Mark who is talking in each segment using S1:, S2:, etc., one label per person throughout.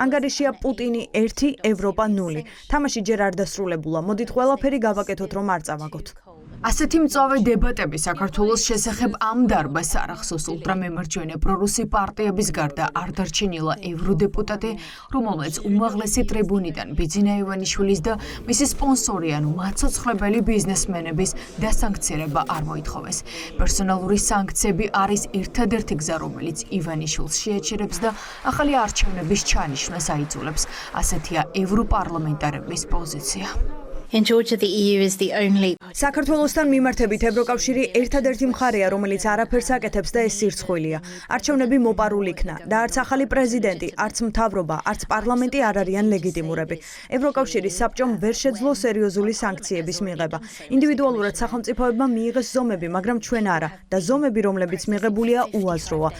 S1: ანგარიშია პუტინი 1, ევროპა 0. თამაში ჯერ არ დასრულებულა. მოდით ყველაფერი გავაკეთოთ, რომ არ წავაგოთ.
S2: ასეთი მწვავე დებატები საქართველოს შესახებ ამ დარბაზს არ ახსოვს ულტრამემარჯვენე პრორუსი პარტიების გარდა არ დარჩენილა ევროდეპუტატი, რომელმაც უმაღლესი ტრიბუნიდან ბიძინა ივანიშვილის და მისი სპონსორი ანუ მაცოცხლებელი ბიზნესმენების დასანქცირება არ მოითხოვეს. პერსონალური სანქციები არის ერთადერთი გზა, რომელიც ივანიშვილს შეაჩერებს და ახალი არჩევნების ჩანიშვნას აიძულებს. ასეთია ევროპარლამენტარების პოზიცია.
S3: In Georgia, the EU is the only.
S1: საქართველოსთან მიმართებით ევროკავშირი ერთადერთი მხარეა, რომელიც არაფერს აკეთებს და ეს სირცხვილია. არჩევნები მოპარული იქნა და არც ახალი პრეზიდენტი, არც მთავრობა, არც პარლამენტი არ არიან ლეგიტიმურები. ევროკავშირის საბჭომ ვერ შეძლო სერიოზული სანქციების მიღება. ინდივიდუალურად სახელმწიფოებმა მიიღეს ზომები, მაგრამ ჩვენ არა და ზომები, რომლებიც მიღებულია, უაზროა.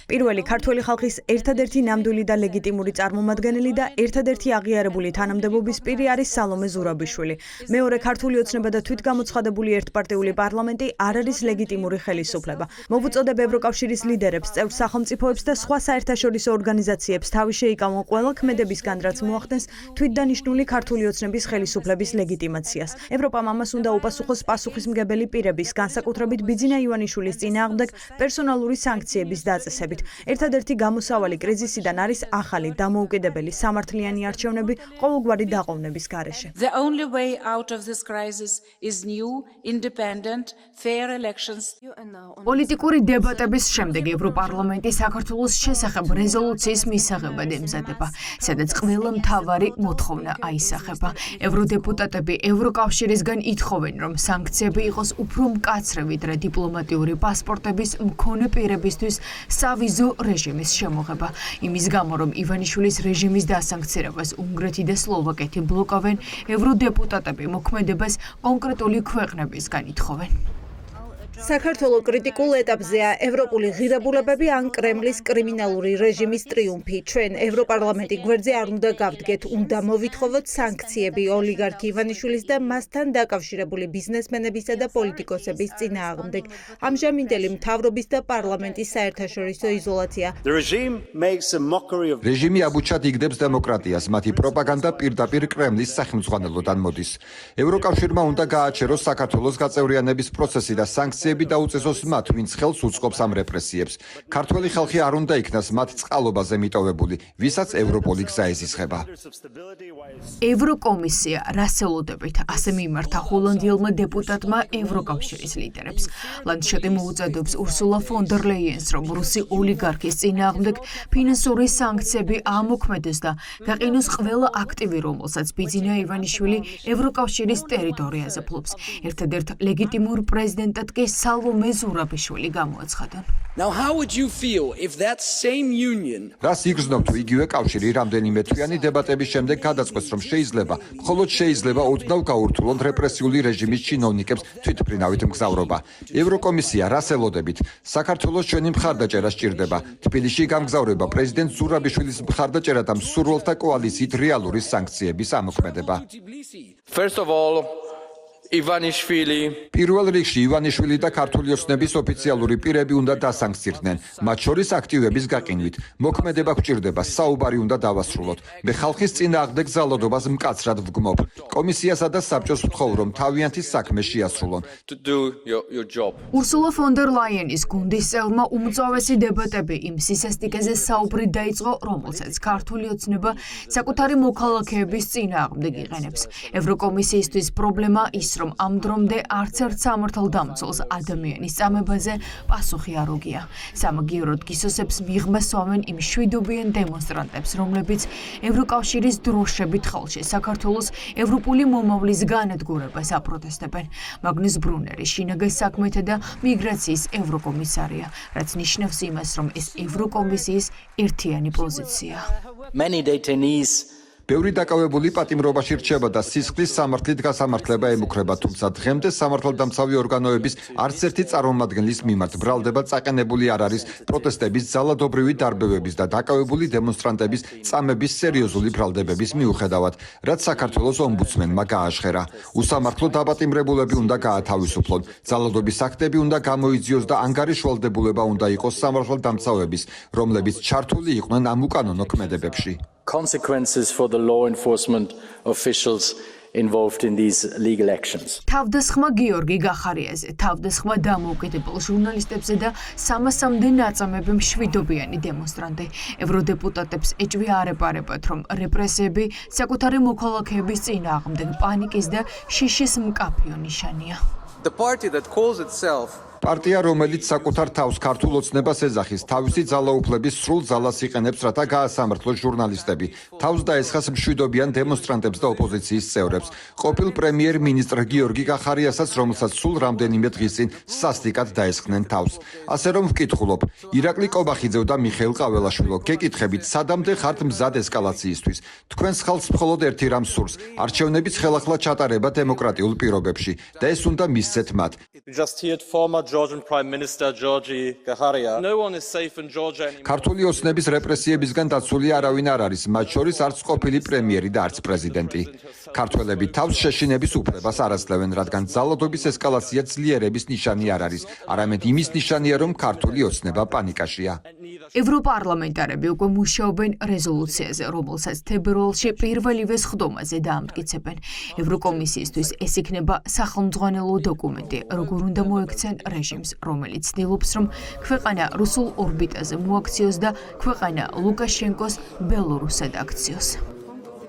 S1: პირველი ქართველი ხალხის ერთადერთი ნამდვილი და ლეგიტიმური წარმომადგენელი და ერთადერთი აღიარებული თანამდებობის პირი არის სალომე ზურაბიშვილი. მეორე ქართული ოცნება და თვითგამოცხადებული ერთპარტიული პარლამენტი არ არის ლეგიტიმური ხელისუფლება. მოვუწოდებ ევროკავშირის ლიდერებს, წევრ სახელმწიფოებს და სხვა საერთაშორისო ორგანიზაციებს თავი შეიკავონ ყველა ქმედებისგან, რაც მოახდენს თვითდანიშნული ქართული ოცნების ხელისუფლების ლეგიტიმაციას. ევროპამ ამას უნდა უპასუხოს პასუხისმგებელი პირების, განსაკუთრებით ბიძინა ივანიშვილის წინააღმდეგ პერსონალური სანქციების დაწესებით. ერთადერთი გამოსავალი კრიზისიდან არის ახალი დამოუკიდებელი სამართლიანი არჩევნები ყოველგვარი დაყოვნების გარეშე.
S4: The only way out of this crisis is new, independent, fair elections.
S2: პოლიტიკური დებატების შემდეგ ევროპარლამენტი საქართველოს შესახებ რეზოლუციის მისაღებად ემზადება, სადაც ყველა მთავარი მოთხოვნა აისახება. ევროდეპუტატები ევროკავშირისგან ითხოვენ, რომ სანქციები იყოს უფრო მკაცრი, ვიდრე დიპლომატიური პასპორტების მქონე პირებისთვის ვიზო რეჟიმის შემოღება. იმის გამო, რომ ივანიშვილის რეჟიმის დასანქცირებას უნგრეთი და სლოვაკეთი ბლოკავენ, ევროდეპუტატები მოქმედებას კონკრეტული ქვეყნებისგან ითხოვენ.
S5: საქართველოს კრიტიკულ ეტაპზეა ევროპული ღირებულებები ან კრემლის კრიმინალური რეჟიმის ტრიუმფი. ჩვენ ევროპარლამენტი გვერდზე არ უნდა გავდგეთ, უნდა მოვითხოვოთ სანქციები ოლიგარქი ივანიშვილის და მასთან დაკავშირებული ბიზნესმენებისა და პოლიტიკოსების წინააღმდეგ. ამჟამინდელი მთავრობის და პარლამენტის საერთაშორისო იზოლაცია.
S6: რეჟიმი აბუჩად იგდებს დემოკრატიას, მათი პროპაგანდა პირდაპირ კრემლის სახელმძღვანელოდან მოდის. ევროკავშირმა უნდა გააჩეროს საქართველოს გაწევრიანების პროცესი და სანქციები დაუწესოს მათ, ვინც ხელს უწყობს ამ რეპრესიებს. ქართველი ხალხი არ უნდა იქნას მათ წყალობაზე მიტოვებული, ვისაც ევროპოლი გზა ეზისხება.
S2: ევროკომისია რას ელოდებით, ასე მიმართა ჰოლანდიელმა დეპუტატმა ევროკავშირის ლიდერებს. ლანდშტატი მოუწოდებს ურსულა ფონ დერ ლეიენს, რომ რუსი ოლიგარქის წინააღმდეგ ფინანსური სანქციები ამოქმედოს და გაყინოს ყველა აქტივი, რომელსაც ბიძინა ივანიშვილი ევროკავშირის ტერიტორიაზე ფლობს. ერთადერთ ლეგიტიმურ პრეზიდენტად კი სალომე ზურაბიშვილი გამოაცხადა.
S7: Now how would you feel if that same union
S6: რას იგრძნობ თუ იგივე კავშირი რამდენიმე თვიანი დებატების შემდეგ გადაწყვეტს, რომ მხოლოდ შეიძლება ოდნავ გაურთულონ რეპრესიული რეჟიმის ჩინოვნიკებს თვითმფრინავით მგზავრობა. ევროკომისია რას ელოდებით? საქართველოს ჩვენი მხარდაჭერა სჭირდება. თბილისში გამგზავრება პრეზიდენტ ზურაბიშვილის მხარდაჭერა და მსურველთა კოალიციით რეალური სანქციების ამოქმედება.
S7: First of all, Ivanišvili.
S6: პირველ რიგში ივანიშვილი და ქართული ოცნების ოფიციალური პირები უნდა დასანქცირდნენ, მათ შორის აქტივების გაყინვით. მოქმედება გვჭირდება, საუბარი უნდა დავასრულოთ. მე ხალხის წინააღმდეგ ძალადობას მკაცრად ვგმობ. კომისიასა და საბჭოს ვთხოვ, რომ თავიანთი საქმე შეასრულონ.
S2: ურსულა ფონ დერ ლაიენის გუნდის წევრმა უმწვავესი დებატები იმ სისასტიკეზე საუბრით დაიწყო, რომელსაც ქართული ოცნება საკუთარი მოქალაქეების წინააღმდეგ იყენებს. ევროკომისიისთვის პრობლემა ის, რომ ამ დრომდე არც ერთ სამართალდამცველს ადამიანის წამებაზე პასუხი არ უგია. სამაგიეროდ გისოსებს მიღმა სვამენ იმ შვიდობიან დემონსტრანტებს, რომლებიც ევროკავშირის დროშებით ხელში საქართველოს ევროპული მომავლის განადგურებას აპროტესტებენ. მაგნუს ბრუნერი შინაგან საქმეთა და მიგრაციის ევროკომისარია, რაც ნიშნავს იმას, რომ ეს ევროკომისიის ერთიანი პოზიცია.
S8: Many detainees
S6: ბევრი დაკავებული პატიმრობაში რჩება და სისხლის სამართლით გასამართლება ემუქრება, თუმცა დღემდე სამართალდამცავი ორგანოების არც ერთი წარმომადგენლის მიმართ ბრალდება წაყენებული არ არის პროტესტების ძალადობრივი დარბევების და დაკავებული დემონსტრანტების წამების სერიოზული ბრალდებების მიუხედავად, რაც საქართველოს ომბუდსმენმა გააშხერა. უსამართლო დაპატიმრებულები უნდა გაათავისუფლონ, ძალადობის აქტები უნდა გამოიძიოს და ანგარიშვალდებულება უნდა იყოს სამართალდამცავების, რომლებიც ჩართული იყვნენ ამ უკანონო ქმედებებში.
S8: Consequences for the law enforcement officials involved in these legal actions.
S2: თავდასხმა გიორგი გახარიაზე, თავდასხმა დამოუკიდებელ ჟურნალისტებზე და 300-მდე ნაწამები მშვიდობიანი დემონსტრანტი. ევროდეპუტატებს ეჭვი არ ეპარებათ, რომ რეპრესიები საკუთარი მოქალაქეების წინააღმდეგ პანიკის და შიშის მკაფიო ნიშანია.
S9: The party that calls itself
S6: პარტია, რომელიც საკუთარ თავს ქართულ ოცნებას ეძახის, თავისი ძალაუფლების სრულ ძალას იყენებს, რათა გაასამართლოს ჟურნალისტები, თავს დაესხას მშვიდობიან დემონსტრანტებს და ოპოზიციის წევრებს. ყოფილ პრემიერ-მინისტრ გიორგი გახარიასაც, რომელსაც სულ რამდენიმე დღის წინ სასტიკად დაესხნენ თავს. ასე რომ ვკითხულობ, ირაკლი კობახიძე და მიხეილ ყაველაშვილო, გეკითხებით, სადამდე ხართ მზად ესკალაციისთვის? თქვენს ხალხს მხოლოდ ერთი რამ სურს, არჩევნების ხელახლა ჩატარება დემოკრატიულ პირობებში და ეს უნდა მისცეთ მათ.
S10: Just heard former Georgian Prime Minister Georgi Gaharia. No one is safe in Georgia anymore.
S6: ქართული ოცნების რეპრესიებისგან დაცული არავინ არ არის, მათ შორის არც ყოფილი პრემიერი და არც პრეზიდენტი. ქართველები თავს შეშინების უფლებას არ აძლევენ, რადგან ძალადობის ესკალაცია ძლიერების ნიშანი არ არის, არამედ იმის ნიშანია, რომ ქართული ოცნება პანიკაშია.
S2: ევროპარლამენტარები უკვე მუშაობენ რეზოლუციაზე, რომელსაც თებერვალში პირველივე სხდომაზე დაამტკიცებენ. ევროკომისიისთვის ეს იქნება სახელმძღვანელო დოკუმენტი, როგორ უნდა მოექცენ რეჟიმს, რომელიც ცდილობს, რომ ქვეყანა რუსულ ორბიტაზე მოაქციოს და ქვეყანა ლუკაშენკოს ბელორუსად აქციოს.